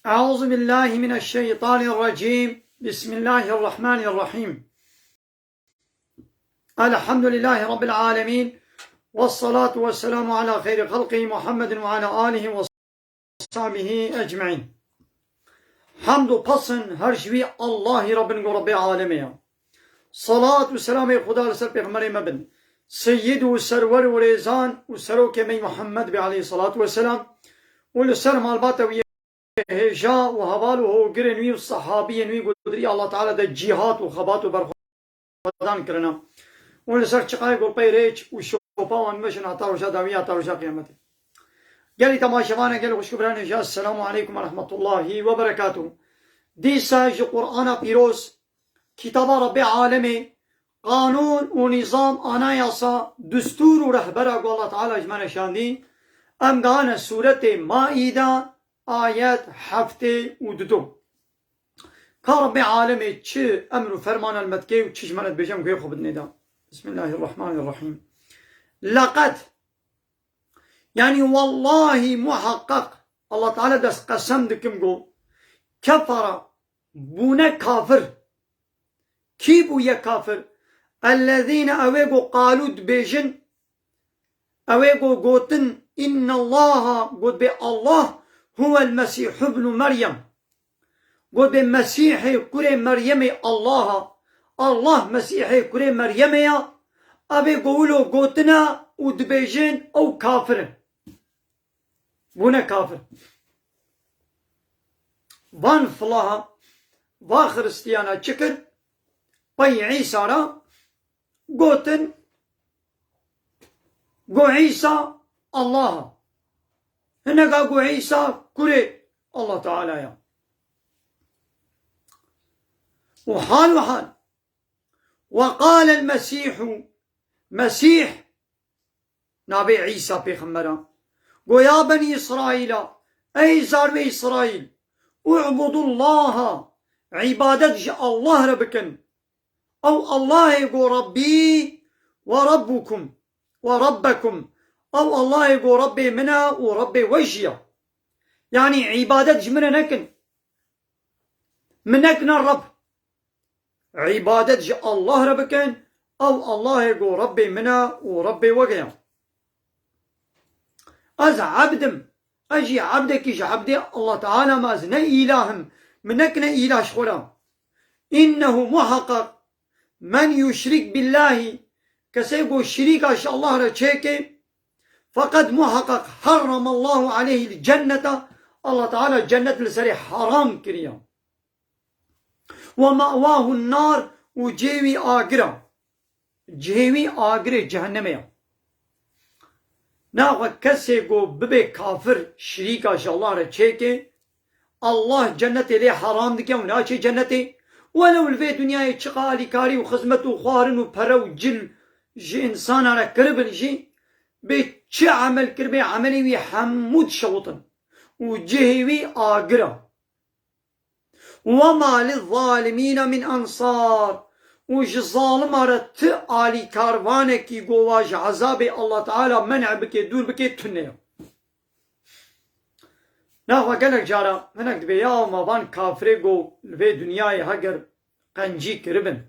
أعوذ بالله من الشيطان الرجيم. بسم الله الرحمن الرحيم. الحمد لله رب العالمين، والصلاة والسلام على خير خلقه محمد وعلى آله وصحبه أجمعين. حمد و پسن هر شوی الله رب رب العالمين. صلاة و سلام خدا لسر پیغمبر مبن سید و سرور و ریزان و سروک می محمد عليه الصلاة والسلام و لسر مالبات و هجا و هوال و گرنوی و صحابی نوی قدری الله تعالی ده جهاد و خبات و برخودان کرنا و لسر چقای گلپای ریچ و شوپا و انمشن عطا روشا داوی عطا روشا قیامتی. گلی تماشوانه گلی خوشکبران هجا. السلام علیکم و رحمت الله و برکاته. دیسا جو قرآن پیروز کتاب رب عالم قانون و نظام آنایاسا دستور و رهبر الله تعالی اجمان شاندی امگان سورت مائده آیت هفته و دو که رب عالم چه امر و فرمان المتکی و چه جمالت بجم که خوب ندا. بسم الله الرحمن الرحیم. لقد يعني والله محقق الله تعالى دست قسم دكم جو كفر بونا كافر كي بويا كافر الذين اويقو قالوا دبيجن اويقو قوتن إن الله قد بي الله هو المسيح ابن مريم قد بي مسيح كري مريم الله مسيح كري مريم يا أبي قولوا قوتنا ودبيجن أو كافر بونا كافر وان فلاها وخرستيانا شكر بي عيسى را قوتن قو عيسى الله هنا قو عيسى كري الله تعالى يا وحال وقال المسيح مسيح نبي عيسى بيخمرا قو يا بني إسرائيل أي زار إسرائيل اعبدوا الله عبادة الله ربكن أو الله يقول ربي وربكم وربكم أو الله يقول ربي منا وربي وجهي يعني عبادة من نكن منكن الرب عبادة الله ربكن أو الله يقول ربي منا وربي وجهي. أز عبدم أجي عبدك إيش عبدي الله تعالى ما زنا إلهم منكن إله شخورا إنه محقق من يشرك بالله كسيقو الشريك أشاء الله رشيك فقد محقق حرم الله عليه الجنة الله تعالى الجنة لسري حرام كريا ومأواه النار وجيوي آقرا جيوي آقرا جهنميا. ناغا كسيقو ببي كافر شريك أشاء الله رشيك الله جنة ليه حرام دكيا وناشي جنتي ولو الفي دنيا تشقالي كاري وخزمته وخارن وبرو جل جي إنسان على كربل جي بيتش عمل كربي عملي وي حمود شوطن وجهوي آقرا وما للظالمين من أنصار وش ظالم رت آلي كاروانك يقواج عذاب الله تعالى منع بكي دور بكي تنيا. ناخوا قالك جارا هناك دبيا وما بان كافري قو الفي دنياي هجر قنجي كربن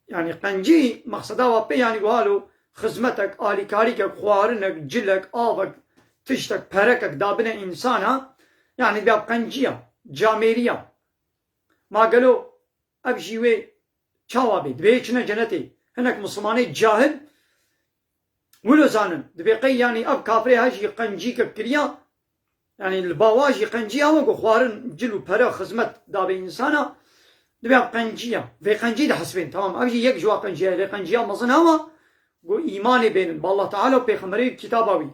يعني قنجي مقصده وابي يعني قالوا خزمتك آلي كاريك خوارنك جلك آفك تشتك بركك دابنا إنسانا يعني بياب قنجية جاميرية ما قالوا أبجيوي چاوابي دبيچنا جنتي هناك مسلماني جاهل ولو زانن دبيقي يعني أب كافري هاجي قنجيك كريا يعني البواجي قنجية وقو خوارن جلو برا خزمت دابي إنسانا دبياب قنجية في قنجي ده حسبين تمام أبجي يك جوا قنجية في قنجية مظن هوا قو إيماني بين بالله تعالى وبيخمري كتاباوي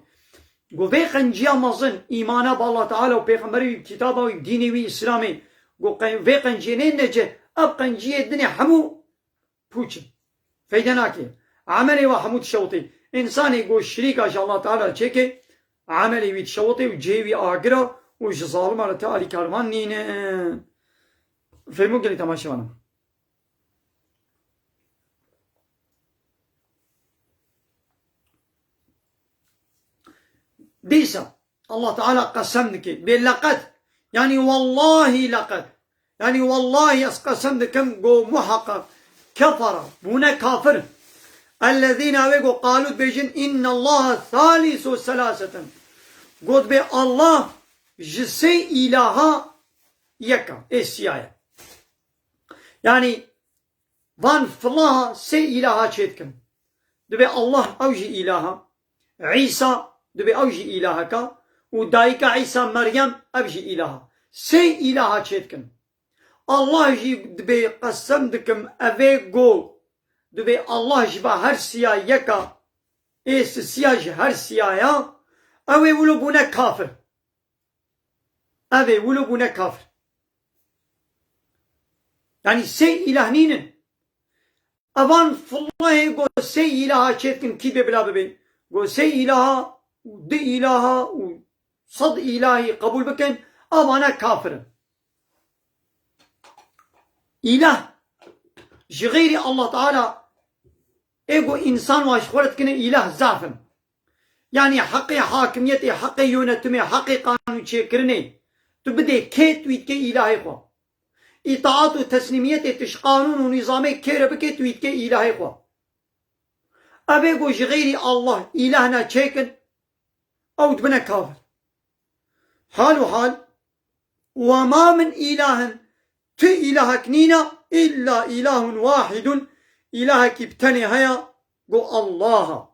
قو في قنجية مظن إيمانا بالله تعالى وبيخمري كتاباوي ديني وي إسلامي قو في قنجينين نجي أب قنجية الدنيا حمو بوچن فيدناكي عملي وحمود شوطي إنساني قو الشريك أشاء الله تعالى تشيكي عملي ويت شوطي وجيوي آقرا وش ظالم على تالي كارمان نين فهمو قلي تماشوانا. ديسا الله تعالى قسم دكي باللقد يعني والله لقد يعني والله قسم دكم قو محقق كفر بنا كافر الذين قالوا بيجن إن الله ثالث ثلاثة قد بي الله جسي إلها يكا إسيايا يعني فان فالله سي إلها شيتكم دبي الله أوجي إلها عيسى دبي أوجي إلهك ودايك عيسى مريم أبجي إلها سي إلها شيتكم الله جي دبي قسم دكم أبي قول دبي الله جبا هر سيا يكا إيس سياج هر سيايا أوي ولو بنا كافر أوي ولو بنا كافر يعني سي إله نينن أبان فالله قو سي إلها شيتكن كيبه بلا ببين قو سي إلها ودي إلها وصد إلهي قبول بكن أبانا كافر إله جغيري الله تعالى إيقو إنسان واشخورت كن إله زافن يعني حقي حاكميتي حقي يونتمي حقي قانون شكرني تبدي كيت ويت كي إلهي خوا إطاعت وتسليميتي تش قانون ونظامي كيربكي تويت كي إلهي خوا أبيقو جغيري الله إلهنا شيكن أو تبنى كافر حال حال وما من إله تي إلهك نينا إلا إله واحد إلهك ابتني هيا قو الله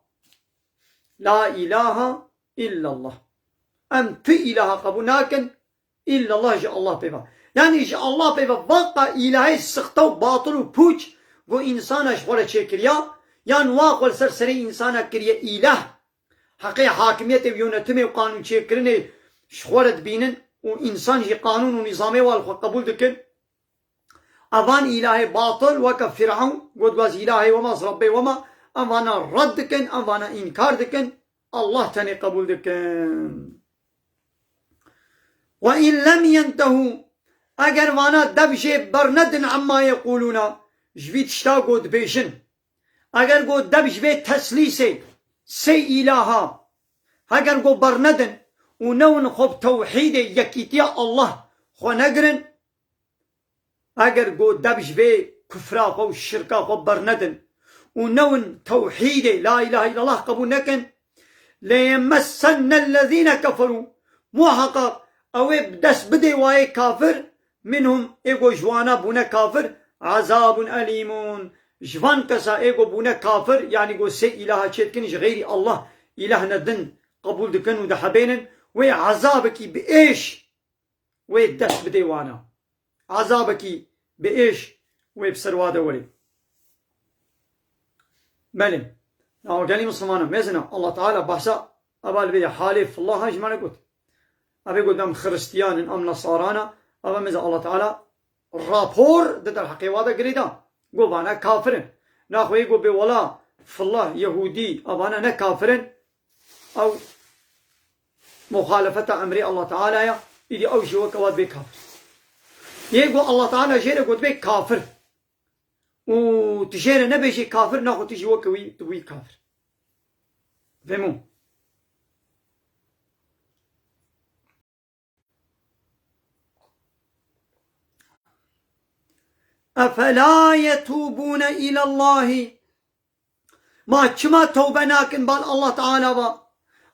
لا إله إلا الله أم تي إله قبناكن إلا الله جاء الله بيبا يعني جاء الله بيبا بقى إلهي السخطو باطل وبوش قو إنسانا شغولة شكريا يعني واقع سرسري إنسانا كريا إله حقيقة حاكمية ويونتمي وقانون شكرني شغولة بينن وإنسان جي قانون ونظامي والقبول دكن أبان إلهي باطل وكف فرعون قد واز إلهي وما ربي وما أبانا رد دكن أبانا إنكار دكن الله تاني قبول دكن وإن لم ينتهوا أجر وانا دبجي برندن عما يقولون جبيت شتا قد بيشن أجر قد دبج بيت تسليسي سي إلها أجر قد برندن ونون خب توحيد يكيتيا الله خو نقرن أجر قد دبج بي كفرا خو الشركة خو برندن ونون توحيد لا إله إلا الله قبول نكن ليمسن الذين كفروا محقق أو بدس بدي واي كافر منهم إيقو جوانا بونا كافر عذاب أليمون جوان كسا إيقو بونا كافر يعني قو سي إله شيتكنش غيري الله إلهنا دن قبول دكن ودحبينن وي عذابكي بإيش وي دس بدي وانا عذابكي بإيش وي بسرواده ولي ملم ناو قالي مسلمانا ميزنا الله تعالى بحثا أبال بي حالف الله هاج ما نقول أبي قدام خريستيان أم نصارانا أبا ميزا الله تعالى رابور ضد الحقيقة هذا قريدا قول بانا كافرين ناخوي يقول بي ولا في الله يهودي أبانا نكافرين أو مخالفة أمري الله تعالى إذا أو شيء وكواد بي كافر يقول الله تعالى جيري قد بي كافر وتجيري نبي شي كافر ناخو تجي وكوي تبوي كافر فهمون أفلا يتوبون إلى الله ما كما توبناكن بان الله تعالى با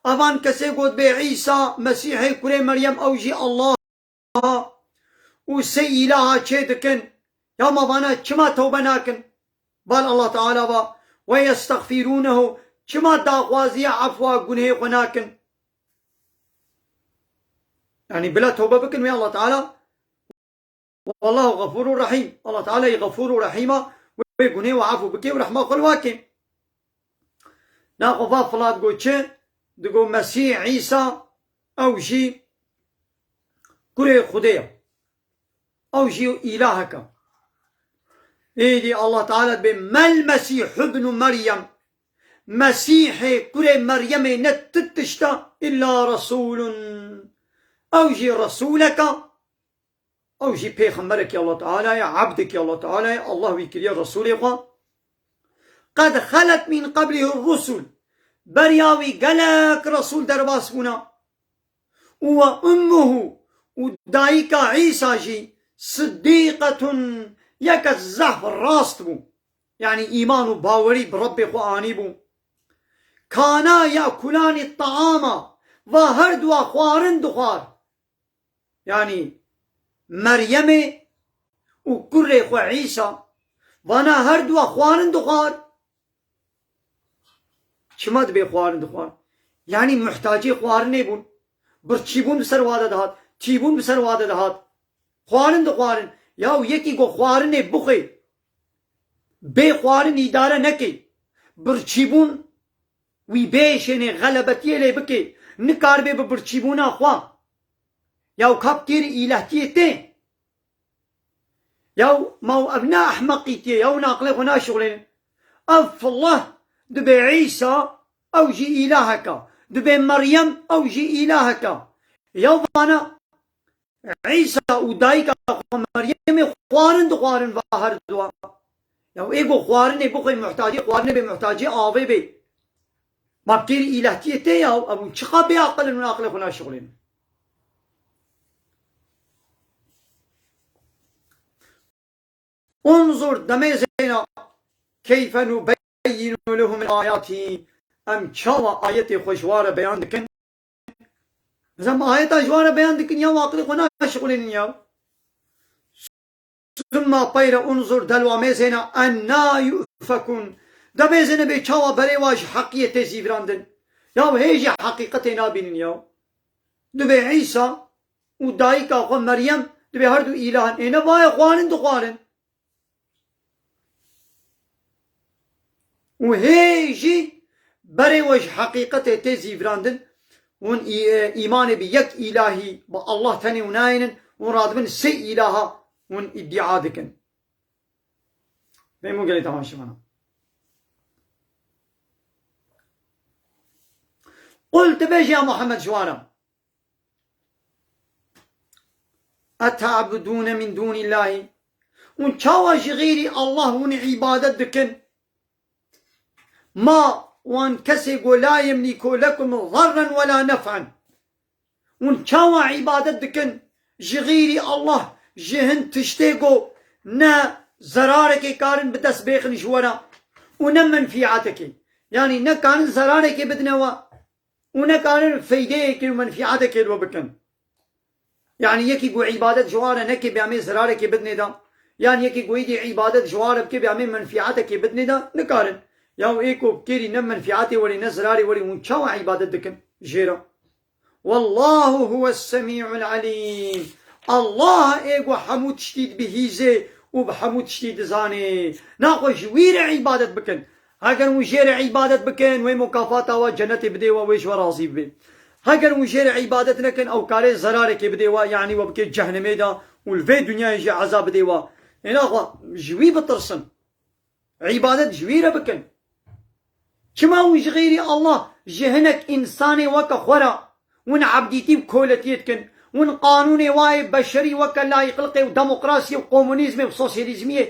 أبان كسي قد بي عيسى مسيحي كري مريم أوجي الله وسي إلها تشيدكن يا ما بانا كما توبناكن بان الله تعالى با ويستغفرونه كما داغوازي عفوا قنهي قناكن يعني بلا توبة بكن ويا الله تعالى والله غفور رحيم الله تعالى غفور رحيم ويقولي وعفو بكي ورحمة خلواكي ناقفا فلات قوتش دقو مسيح عيسى أو جي كري خدية أو جي إلهك إيدي الله تعالى بما المسيح ابن مريم مسيحي كري مريم نتتشتا إلا رسول أو جي رسولك أو جي بيخمرك يا الله تعالى يا عبدك يا الله تعالى الله ويكري الرسول يقول قد خلت من قبله الرسل برياوي قلق رسول درباس بنا وأمه ودايك عيسى جي صديقة يك الزهر راست بو، يعني إيمان باوري برب خواني بو. كانا يأكلان الطعام وهرد وخوارن دخوار، يعني مريم وكل خو عيسى وانا هرد وخوارن دخوار. شمد بي خوارن دخوار يعني محتاجي خوارن بون، برچيبون بسر واده دهات، چيبون بسر واده دهات، خوارن دخوارن. ياو يكي گو خوارن بخي بي خوارن اداره نكي، برچيبون وي بيشني غلبتي لي بكي نكار بي برچيبونا خوا. ياو كاب كير إلهتي تين، ياو ماو أبناء أحمقيتي، ياو ناقلي غنا شغلين. أف الله دبي عيسى أو جي إلهك، دبي مريم أو جي إلهك. ياو بانا عيسى ودايك مريم خوارن دخوارن باهر دوا. ياو إيغو خوارن بخي محتاجي خوارن بي محتاجي آوي بي ما بكير إلهتي تين. ياو أبو چخا بي عقل ناقلي غنا شغلين. انظر دميزنا كيف نبين لهم الآيات. ام چاوا آيات خوشوار بيان دكن، زم آيات جوار بيان دكن يا واقل خنا شغلين يا. ثم طير انظر دلوا ميزنا أنا يؤفكون. دميزنا بي چاوا بريواج حقية زيفراندن يا هيجي حقيقتنا بين يا. دبي عيسى ودايكا خو مريم دبي هردو إلهن اينا باي خوانن دخوانن، وهيجي بري وجه حقيقته تزي فراندن ون إيمان بيك إلهي بالله تاني وناين ونراد من سي إلها ون ادعاء دكن. بيمو قالي تمام شمانا. قلت بيجي يا محمد جوانا أتعبدون من دون الله ون چاواج غيري الله ون عبادت دكن ما وان كسي لا يملك لكم ضرا ولا نفعا. وان چاوا عبادت دكن جغيري الله جهن تشتيقو نا زرارك كارن بدس بيخن جوانا ونا منفعتك، يعني نا كان زرارك بدنوا ونا كان فيديك ومنفعتك وبكن. يعني يكي قو عبادت جوانا نكي بيعمل زرارك بدن دا، يعني يكي قو يدي عبادت جوانا بكي بيعمل منفعتك بدن دا نكارن. ياو ايكو بكيري نم منفعاتي ولي نزراري ولي ونشاو عبادت دكن جيرا. والله هو السميع العليم. الله ايكو حمود شتيد بهيزي وبحمود شتيد زاني ناقو جوير عبادت بكن. هاكن وجير عبادت بكن وي مكافاتا وجنتي بديوا ويش ورازي بي. هاكن وجير عبادت نكن او كاري زرارك بديوا يعني وبكي جهنمي دا والفي دنيا يجي عذاب بديوا. هنا جوي بطرسن عبادت جويرة بكن. كما وش غيري الله جهنك إنساني وكا خورا ون عبديتي بكولتيتكن ون قانوني واي بشري وكا لا يقلقي وديمقراسي وكومونيزمي وسوسياليزمي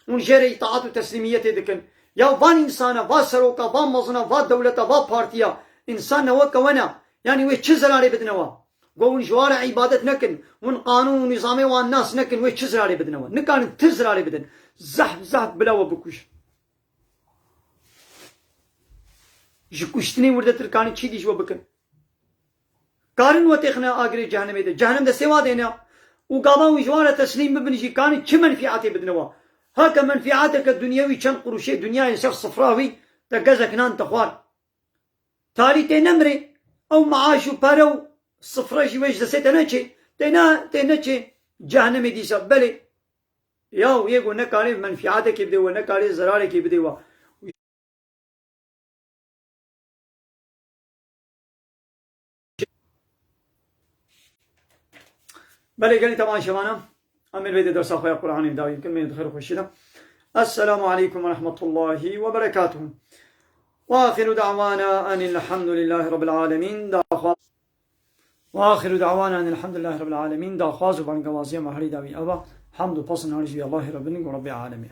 ون جيري طاعت وتسليميتي دكن. يا فان إنسانا فا سروكا فا مزنا فا دولة فا بارتيا إنسان وكا ونا يعني ويش چزراري بدنوا قوون جوار عبادت نكن ون قانون ونظامي والناس نكن ويش چزراري بدنوا نكان تزراري بدن زحف زحف بلا وبكوش جكوشتني ورده تركاني چي دي جو بكن كارن وتخنا اگري جهنم ده جهنم ده سوا دينا وقابا وجواره تسليم ببنجي كان چه منفعات بدنوا هكا منفعاتك الدنيوي چن قروشي دنيا ينسف صفراوي تقزك نان تخوار تالي تنمري او معاشو بارو صفراجي ويش دسيتنا چه تنا چه جهنم دي سب بلي ياو يگو نكاري منفعاتك بدوا نكاري زرارك بدوا بله قال طبعا شبانا أمير بيد درس أخويا قرآن داوي كلمة خير وخشيدة. السلام عليكم ورحمة الله وبركاته. وآخر دعوانا أن الحمد لله رب العالمين وآخر دعوانا أن الحمد لله رب العالمين دا خواز وبان قوازي محري داوي أبا حمد وبصن على الله رب العالمين.